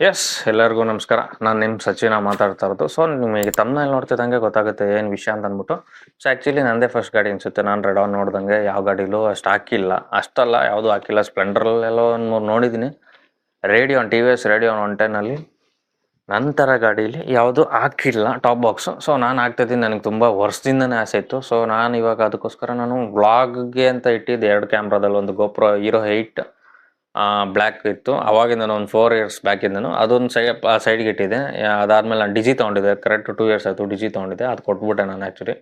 S ಎಲ್ಲರಿಗೂ ನಮಸ್ಕಾರ. ನಾನು ನಿಮ್ಮ ಸಚಿನ ಮಾತಾಡ್ತಾ ಇರೋದು. ಸೊ ನಿಮಗೆ ತಮ್ಮನೇಲಿ ನೋಡ್ತಿದ್ದಂಗೆ ಗೊತ್ತಾಗುತ್ತೆ ಏನು ವಿಷಯ ಅಂತ ಅಂದ್ಬಿಟ್ಟು. ಸೊ ಆ್ಯಕ್ಚುಲಿ ನಂದೇ ಫಸ್ಟ್ ಗಾಡಿ ಅನಿಸುತ್ತೆ. ನಾನು ರೆಡ್ ಆನ್ ನೋಡ್ದಂಗೆ ಯಾವ ಗಾಡಿಲೂ ಅಷ್ಟು ಹಾಕಿಲ್ಲ, ಅಷ್ಟಲ್ಲ ಯಾವುದೂ ಹಾಕಿಲ್ಲ. ಸ್ಪ್ಲೆಂಡರಲ್ಲೆಲ್ಲೋ ಒಂದು ಮೂರು ನೋಡಿದ್ದೀನಿ, ರೇಡಿಯೋನ್ ಟಿ ವಿ ಎಸ್ ರೇಡಿಯೋನ್ 110 ನಂತರ ಗಾಡೀಲಿ ಯಾವುದೂ ಹಾಕಿಲ್ಲ ಟಾಪ್ ಬಾಕ್ಸು. ಸೊ ನಾನು ಹಾಕ್ತಿದ್ದೀನಿ, ನನಗೆ ತುಂಬ ವರ್ಷದಿಂದನೇ ಆಸೆ ಇತ್ತು. ಸೊ ನಾನು ಇವಾಗ ಅದಕ್ಕೋಸ್ಕರ ನಾನು ವ್ಲಾಗ್ಗೆ ಅಂತ ಇಟ್ಟಿದ್ದು 2 ಕ್ಯಾಮ್ರಾದಲ್ಲಿ ಒಂದು ಗೋಪ್ರೋ ಹೀರೋ 8 ಬ್ಲ್ಯಾಕ್ ಇತ್ತು. ಅವಾಗಿಂದ ಒಂದು 4 ಇಯರ್ಸ್ ಬ್ಯಾಕಿಂದನು ಅದೊಂದು ಸೈಡ್ಗೆ ಇಟ್ಟಿದ್ದೆ. ಅದಾದಮೇಲೆ ನಾನು ಡಿಜಿ ತೊಗೊಂಡಿದ್ದೆ, ಕರೆಕ್ಟ್ 2 ಇಯರ್ಸ್ ಆಯಿತು ಡಿಜಿ ತೊಗೊಂಡಿದ್ದೆ. ಅದು ಕೊಟ್ಬಿಟ್ಟೆ ನಾನು ಆ್ಯಕ್ಚುಲಿ.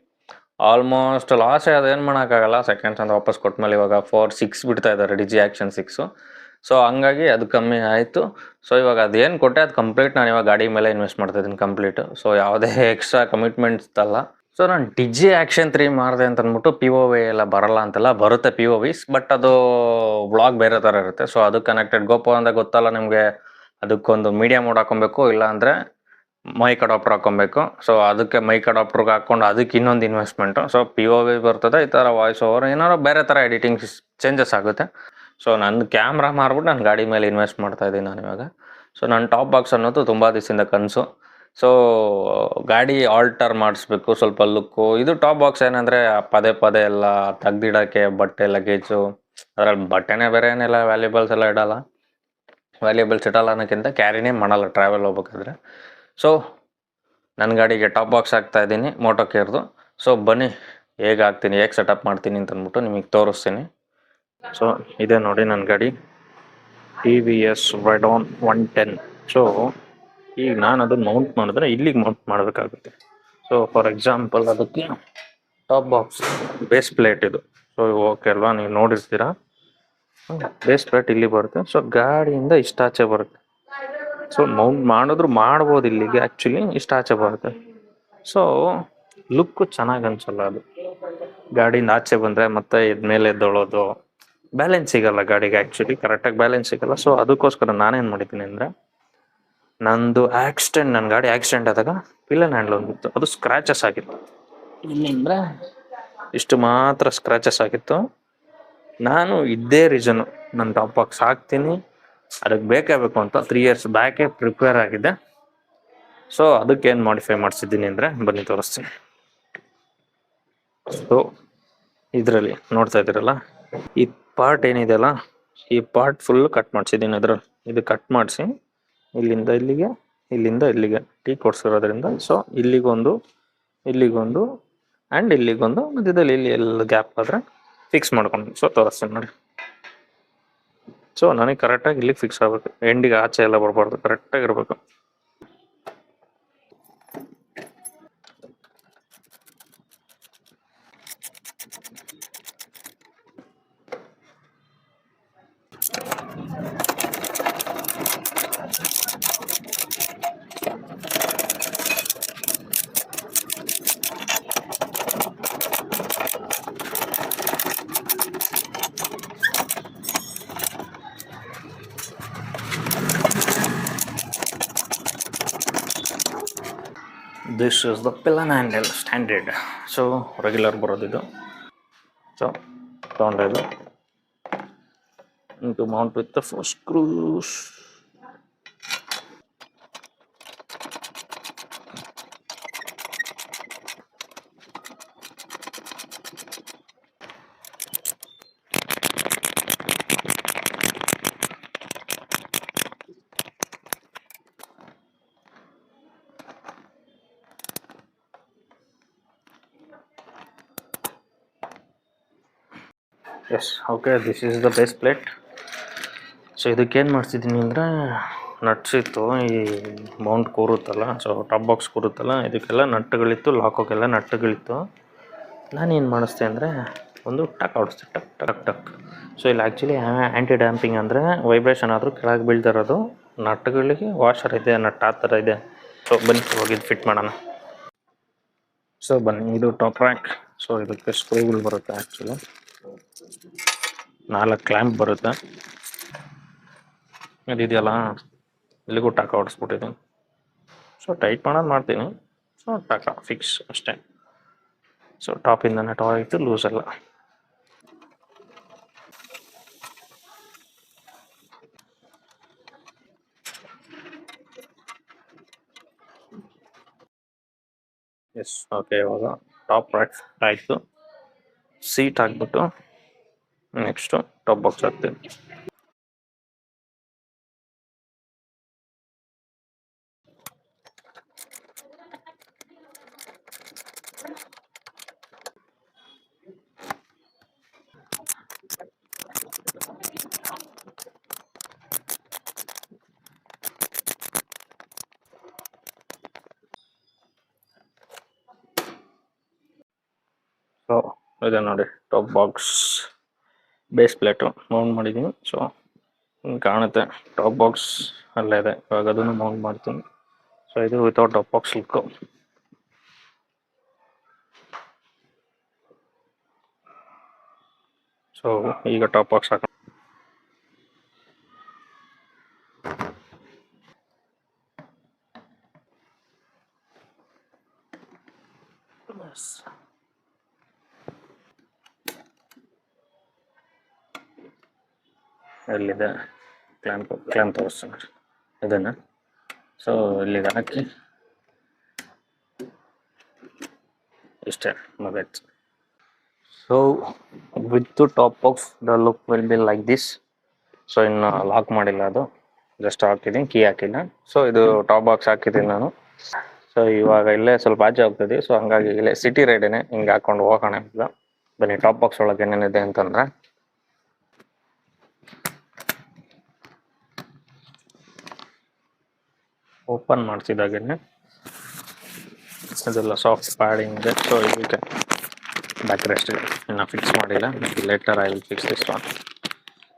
ಆಲ್ಮೋಸ್ಟ್ ಲಾಸೇ, ಅದೇನು ಮಾಡೋಕ್ಕಾಗಲ್ಲ. ಸೆಕೆಂಡ್ಸ್ ಅಂತ ವಾಪಸ್ ಕೊಟ್ಮೇಲೆ ಇವಾಗ 4-6 ಬಿಡ್ತಾ ಇದ್ದಾರೆ ಡಿಜಿ ಆ್ಯಕ್ಷನ್ 6. ಸೊ ಹಂಗಾಗಿ ಅದು ಕಮ್ಮಿ ಆಯಿತು. ಸೊ ಇವಾಗ ಅದೇನು ಕೊಟ್ಟೆ ಅದು ಕಂಪ್ಲೀಟ್ ನಾನು ಇವಾಗ ಗಾಡಿ ಮೇಲೆ ಇನ್ವೆಸ್ಟ್ ಮಾಡ್ತಾಯಿದ್ದೀನಿ ಕಂಪ್ಲೀಟು. ಸೊ ಯಾವುದೇ ಎಕ್ಸ್ಟ್ರಾ ಕಮಿಟ್ಮೆಂಟ್ಸ್ ಅಲ್ಲ. ಸೊ ನಾನು ಡಿಜಿ ಆ್ಯಕ್ಷನ್ 3 ಮಾಡಿದೆ ಅಂತ ಅಂದ್ಬಿಟ್ಟು ಪಿ ಒ ವಿ ಎಲ್ಲ ಬರಲ್ಲ ಅಂತೆಲ್ಲ, ಬರುತ್ತೆ ಪಿ ಒ ವಿಸ್, ಬಟ್ ಅದು ವ್ಲಾಗ್ ಬೇರೆ ಥರ ಇರುತ್ತೆ. ಸೊ ಅದು ಕನೆಕ್ಟೆಡ್ ಗೋಪೋ ಅಂತ ಗೊತ್ತಲ್ಲ ನಿಮಗೆ, ಅದಕ್ಕೊಂದು ಮೀಡಿಯಾ ಮೋಡ್ ಹಾಕೊಬೇಕು, ಇಲ್ಲಾಂದರೆ ಮೈಕ್ ಅಡಾಪ್ಟರ್ ಹಾಕೊಬೇಕು. ಸೊ ಅದಕ್ಕೆ ಮೈಕ್ ಅಡಾಪ್ಟರ್ಗೆ ಹಾಕ್ಕೊಂಡು ಅದಕ್ಕೆ ಇನ್ನೊಂದು investment. So P O V ಬರ್ತದೆ, ಈ ಥರ ವಾಯ್ಸ್ ಓವರ್ ಏನಾದ್ರು ಬೇರೆ ಥರ ಎಡಿಟಿಂಗ್ ಚೇಂಜಸ್ ಆಗುತ್ತೆ. ಸೊ ನನ್ನ ಕ್ಯಾಮ್ರಾ ಮಾರ್ಬಿಟ್ಟು ನಾನು ಗಾಡಿ ಮೇಲೆ ಇನ್ವೆಸ್ಟ್ ಮಾಡ್ತಾಯಿದ್ದೀನಿ ನಾನು ಇವಾಗ. ಸೊ ನನ್ನ ಟಾಪ್ ಬಾಕ್ಸ್ ಅನ್ನೋದು ತುಂಬ ದಿವಸದಿಂದ ಕನಸು. ಸೊ ಗಾಡಿ ಆಲ್ಟರ್ ಮಾಡಿಸ್ಬೇಕು ಸ್ವಲ್ಪ ಲುಕ್ಕು. ಇದು ಟಾಪ್ ಬಾಕ್ಸ್ ಏನಂದರೆ ಪದೇ ಪದೇ ಎಲ್ಲ ತೆಗ್ದಿಡೋಕ್ಕೆ ಬಟ್ಟೆ ಲಗೇಜು, ಅದರಲ್ಲಿ ಬಟ್ಟೆನೇ ಬೇರೆ ಏನೆಲ್ಲ ವ್ಯಾಲ್ಯೂಬಲ್ಸ್ ಎಲ್ಲ ಇಡಲ್ಲ. ವ್ಯಾಲ್ಯೂಬಲ್ಸ್ ಇಡಲ್ಲ ಅನ್ನೋಕ್ಕಿಂತ ಕ್ಯಾರಿನೇ ಮಾಡಲ್ಲ ಟ್ರಾವೆಲ್ ಹೋಗ್ಬೇಕಾದ್ರೆ. ಸೊ ನನ್ನ ಗಾಡಿಗೆ ಟಾಪ್ ಬಾಕ್ಸ್ ಹಾಕ್ತಾಯಿದ್ದೀನಿ ಮೋಟೋ ಕೇರ್ದು. ಸೊ ಬನ್ನಿ ಹೇಗೆ ಹಾಕ್ತೀನಿ, ಹೇಗೆ ಸೆಟಪ್ ಮಾಡ್ತೀನಿ ಅಂತ ಅಂದ್ಬಿಟ್ಟು ನಿಮಗೆ ತೋರಿಸ್ತೀನಿ. ಸೊ ಇದೆ ನೋಡಿ ನನ್ನ ಗಾಡಿ T V S Radeon 110. So ಈಗ ನಾನು ಅದನ್ನು ಮೌಂಟ್ ಮಾಡಿದ್ರೆ ಇಲ್ಲಿಗೆ ಮೌಂಟ್ ಮಾಡಬೇಕಾಗುತ್ತೆ. ಸೊ ಫಾರ್ ಎಕ್ಸಾಂಪಲ್ ಅದಕ್ಕೆ ಟಾಪ್ ಬಾಕ್ಸ್ ಬೇಸ್ ಪ್ಲೇಟ್ ಇದು. ಸೊ ಓಕೆ ಅಲ್ವಾ, ನೀವು ನೋಡಿರ್ತೀರಾ ಬೇಸ್ ಪ್ಲೇಟ್ ಇಲ್ಲಿ ಬರುತ್ತೆ. ಸೊ ಗಾಡಿಯಿಂದ ಇಷ್ಟಾಚೆ ಬರುತ್ತೆ. ಸೊ ಮೌಂಟ್ ಮಾಡಿದ್ರು ಮಾಡ್ಬೋದು, ಇಲ್ಲಿಗೆ ಆ್ಯಕ್ಚುಲಿ ಇಷ್ಟಾಚೆ ಬರುತ್ತೆ. ಸೊ ಲುಕ್ಕು ಚೆನ್ನಾಗಿ ಅನ್ಸಲ್ಲ ಅದು. ಗಾಡಿಯಿಂದ ಆಚೆ ಬಂದರೆ ಮತ್ತೆ ಮೇಲೆ ಎದ್ದೊಳೋದು, ಬ್ಯಾಲೆನ್ಸ್ ಸಿಗಲ್ಲ ಗಾಡಿಗೆ, ಆ್ಯಕ್ಚುಲಿ ಕರೆಕ್ಟಾಗಿ ಬ್ಯಾಲೆನ್ಸ್ ಸಿಗಲ್ಲ. ಸೊ ಅದಕ್ಕೋಸ್ಕರ ನಾನೇನು ಮಾಡಿದ್ದೀನಿ ಅಂದರೆ, ನಂದು ನನ್ನ ಗಾಡಿ ಆಕ್ಸಿಡೆಂಟ್ ಆದಾಗ ಪಿಲ್ಲನ್ ಹ್ಯಾಂಡಲ್ ಒಂದಿತ್ತು, ಅದು ಸ್ಕ್ರ್ಯಾಚಸ್ ಆಗಿತ್ತು. ಅಂದರೆ ಇಷ್ಟು ಮಾತ್ರ ಸ್ಕ್ರ್ಯಾಚಸ್ ಆಗಿತ್ತು. ನಾನು ಇದ್ದೇ ರೀಸನ್ನು, ನನ್ನ ಟಾಪ್ ಬಾಕ್ಸ್ ಹಾಕ್ತೀನಿ, ಅದಕ್ಕೆ ಬೇಕೇ ಬೇಕು ಅಂತ 3 ಇಯರ್ಸ್ ಬ್ಯಾಕೇ ಪ್ರಿಪೇರ್ ಆಗಿದೆ. ಸೊ ಅದಕ್ಕೇನು ಮಾಡಿಫೈ ಮಾಡಿಸಿದ್ದೀನಿ ಅಂದರೆ ಬನ್ನಿ ತೋರಿಸ್ತೀನಿ. ಸೊ ಇದರಲ್ಲಿ ನೋಡ್ತಾ ಇದ್ದೀರಲ್ಲ, ಈ ಪಾರ್ಟ್ ಏನಿದೆಯಲ್ಲ, ಈ ಪಾರ್ಟ್ ಫುಲ್ ಕಟ್ ಮಾಡಿಸಿದ್ದೀನಿ. ಅದರಲ್ಲಿ ಇದು ಕಟ್ ಮಾಡಿಸಿ ಇಲ್ಲಿಂದ ಇಲ್ಲಿಗೆ, ಇಲ್ಲಿಂದ ಇಲ್ಲಿಗೆ ಟೀ ಕೊಡ್ಸಿರೋದ್ರಿಂದ. ಸೊ ಇಲ್ಲಿಗೊಂದು, ಇಲ್ಲಿಗೊಂದು ಆ್ಯಂಡ್ ಇಲ್ಲಿಗೊಂದು, ಮಧ್ಯದಲ್ಲಿ ಇಲ್ಲಿ ಎಲ್ಲ ಗ್ಯಾಪ್ ಆದರೆ ಫಿಕ್ಸ್ ಮಾಡ್ಕೊಂಡು. ಸೊ ತೋರಿಸ್ತೀನಿ ನೋಡಿ. ಸೊ ನನಗೆ ಕರೆಕ್ಟಾಗಿ ಇಲ್ಲಿಗೆ ಫಿಕ್ಸ್ ಆಗಬೇಕು, ಎಂಡಿಗೆ ಆಚೆ ಎಲ್ಲ ಬರಬಾರ್ದು, ಕರೆಕ್ಟಾಗಿರ್ಬೇಕು. This is the pillion handle standard. So regular ಬರೋದಿದು. ಸೊ ತೊಗೊಂಡಿದ್ದು to mount with the 4 screws. Yes okay, this is the base plate. So ಇದಕ್ಕೇನು ಮಾಡಿಸಿದ್ದೀನಿ ಅಂದರೆ, ನಟ್ಸಿತ್ತು, ಈ ಮೌಂಟ್ ಕೂರುತ್ತಲ್ಲ, ಸೊ ಟಾಪ್ ಬಾಕ್ಸ್ ಕೂರುತ್ತಲ್ಲ, ಇದಕ್ಕೆಲ್ಲ ನಟ್ಟುಗಳಿತ್ತು, ಲಾಕೋಕ್ಕೆಲ್ಲ ನಟ್ಟುಗಳಿತ್ತು. ನಾನೇನು ಮಾಡಿಸ್ದೆ ಅಂದರೆ ಒಂದು ಟಕ್ ಆಡಿಸ್ದೆ, ಟಕ್ ಟಕ್ ಟಕ್. ಸೊ ಇಲ್ಲಿ ಆ್ಯಕ್ಚುಲಿ ಆ್ಯಂಟಿ ಡ್ಯಾಂಪಿಂಗ್ ಅಂದರೆ ವೈಬ್ರೇಷನ್ ಆದರೂ ಕೆಳಗೆ ಬೀಳ್ದಿರೋದು. ನಟ್ಟುಗಳಿಗೆ ವಾಷರ್ ಇದೆ, ನಟ್ ಆ ಥರ ಇದೆ. ಸೊ ಬನ್ನಿ ಹೋಗಿದ್ದು ಫಿಟ್ ಮಾಡೋಣ. ಸೊ ಬನ್ನಿ, ಇದು ಟಾಪ್ ರ್ಯಾಕ್. ಸೊ ಇದಕ್ಕೆ ಸ್ಕ್ರೂಗಳು ಬರುತ್ತೆ, ಆ್ಯಕ್ಚುಲಿ 4 ಕ್ಲ್ಯಾಂಪ್ ಬರುತ್ತೆ. ಇದಿದೆಯಲ್ಲ, ಇಲ್ಲಿಗೂ ಟಾಕ ಹೊಡಿಸ್ಬಿಟ್ಟಿದ್ದೀನಿ. ಸೊ ಟೈಟ್ ಮಾಡೋದು ಮಾಡ್ತೀನಿ. ಸೊ ಟಾಕ ಫಿಕ್ಸ್ ಅಷ್ಟೇ. ಸೊ ಟಾಪಿಂದನೇ ಟಾಯ್ತು, ಲೂಸ್ ಎಲ್ಲ. Yes okay. ಇವಾಗ ಟಾಪ್ ರ್ಯಾಕ್ ಆಯಿತು. ಸೀಟ್ ಹಾಕ್ಬಿಟ್ಟು ನೆಕ್ಸ್ಟು ಟಾಪ್ ಬಾಕ್ಸ್ ಹಾಕ್ತೀನಿ. ಸೊ ಇದೆ ನೋಡಿ top box base plate Mount ಮಾಡಿದ್ದೀನಿ. ಸೊ ಕಾಣುತ್ತೆ ಟಾಪ್ ಬಾಕ್ಸ್ ಅಲ್ಲೇ ಇದೆ. ಇವಾಗ ಅದನ್ನು ಮೌಂಟ್ ಮಾಡ್ತೀನಿ. ಸೊ ಇದು without top box look. So ಈಗ ಟಾಪ್ ಬಾಕ್ಸ್ ಹಾಕೋಣ. ಎಲ್ಲಿದೆ ಕ್ಲ್ಯಾಂಪ್ ತೋರಿಸ್ತೀನಿ ಇದನ್ನು. ಸೊ ಇಲ್ಲಿಗೆ ಹಾಕಿ ಇಷ್ಟೇ ಮುಗಿತು. So with top box the look will be like this. So ಇನ್ನು ಲಾಕ್ ಮಾಡಿಲ್ಲ, ಅದು ಜಸ್ಟ್ ಹಾಕಿದ್ದೀನಿ, ಕೀ ಹಾಕಿಲ್ಲ. ಸೊ ಇದು ಟಾಪ್ ಬಾಕ್ಸ್ ಹಾಕಿದ್ದೀನಿ ನಾನು. ಸೊ ಇವಾಗ ಇಲ್ಲೇ ಸ್ವಲ್ಪ ಆಚೆ ಹೋಗ್ತಿದ್ವಿ. ಸೊ ಹಂಗಾಗಿ ಇಲ್ಲೇ ಸಿಟಿ ರೈಡೇನೆ ಹಿಂಗೆ ಹಾಕೊಂಡು ಹೋಗೋಣ ಅಂತ. ಬನ್ನಿ ಟಾಪ್ ಬಾಕ್ಸ್ ಒಳಗೆ ಏನೇನಿದೆ ಅಂತಂದ್ರೆ, ಓಪನ್ ಮಾಡ್ತಿದ್ದಾಗೇನೆ ಅದೆಲ್ಲ ಸಾಫ್ಟ್ ಪ್ಯಾಡಿಂಗ್ ಇದೆ. ಸೊ ಇದಕ್ಕೆ ಬ್ಯಾಕ್ ರೆಸ್ಟ್ ಇದೆ, ಇನ್ನು ಫಿಕ್ಸ್ ಮಾಡಿಲ್ಲ. Later I will fix this one.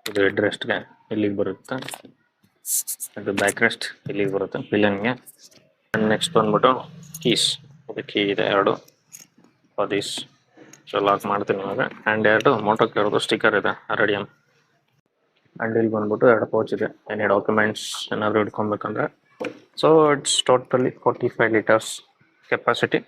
ಇದು ಹೆಡ್ ರೆಸ್ಟ್ಗೆ ಇಲ್ಲಿಗೆ ಬರುತ್ತೆ, ಇದು ಬ್ಯಾಕ್ ರೆಸ್ಟ್ ಇಲ್ಲಿಗೆ ಬರುತ್ತೆ ಪಿಲ್ಲನ್ಗೆ. ನೆಕ್ಸ್ಟ್ ಬಂದ್ಬಿಟ್ಟು ಕೀಸ್, ಇದು ಕೀ ಇದೆ ಎರಡು ಅದೀಸ್. ಸೊ ಲಾಕ್ ಮಾಡ್ತೀನಿ ಇವಾಗ. ಆ್ಯಂಡ್ ಎರಡು ಮೋಟೋಕ್ಕೆ ಇರೋದು ಸ್ಟಿಕ್ಕರ್ ಇದೆ ರೇಡಿಯಮ್. ಆ್ಯಂಡ್ ಇಲ್ಲಿ ಬಂದ್ಬಿಟ್ಟು ಎರಡು ಪೌಚ್ ಇದೆ, ಏನೇ ಡಾಕ್ಯುಮೆಂಟ್ಸ್ ಏನಾದರೂ ಇಟ್ಕೊಬೇಕಂದ್ರೆ. So it's totally 45 litres capacity.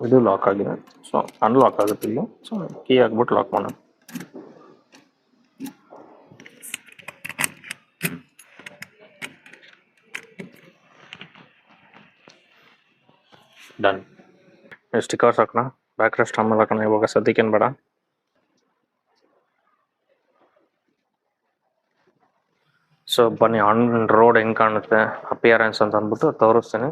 ಇದು ಲಾಕ್ ಆಗಿದೆ. ಸೊ ಅನ್ಲಾಕ್ ಆಗುತ್ತೆ ಇಲ್ಲಿ. ಸೊ ಕೀ ಹಾಕ್ಬಿಟ್ಟು ಲಾಕ್ ಮಾಡೋಣ. ಡನ್. ಸ್ಟಿಕ್ಕರ್ಸ್ ಹಾಕೋಣ, ಬ್ಯಾಕ್ ರೆಸ್ಟ್ ಆಮೇಲೆ ಹಾಕೋಣ. ಇವಾಗ ಸದ್ಯಕ್ಕೇನು ಬೇಡ. ಸೊ ಬನ್ನಿ ಆನ್ ರೋಡ್ ಹೆಂಗೆ ಕಾಣುತ್ತೆ ಅಪಿಯರೆನ್ಸ್ ಅಂತ ಅಂದ್ಬಿಟ್ಟು ತೋರಿಸ್ತೀನಿ.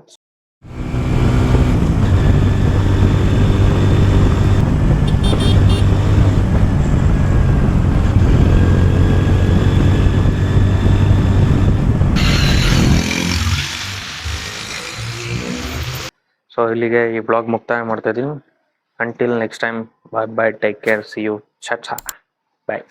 ಸೊ ಇಲ್ಲಿಗೆ ಈ ಬ್ಲಾಗ್ ಮುಕ್ತಾಯ ಮಾಡ್ತಾ ಇದ್ದೀನಿ. Until next time, bye bye, take care, see you, ಚಾಚಾ, ಬಾಯ್.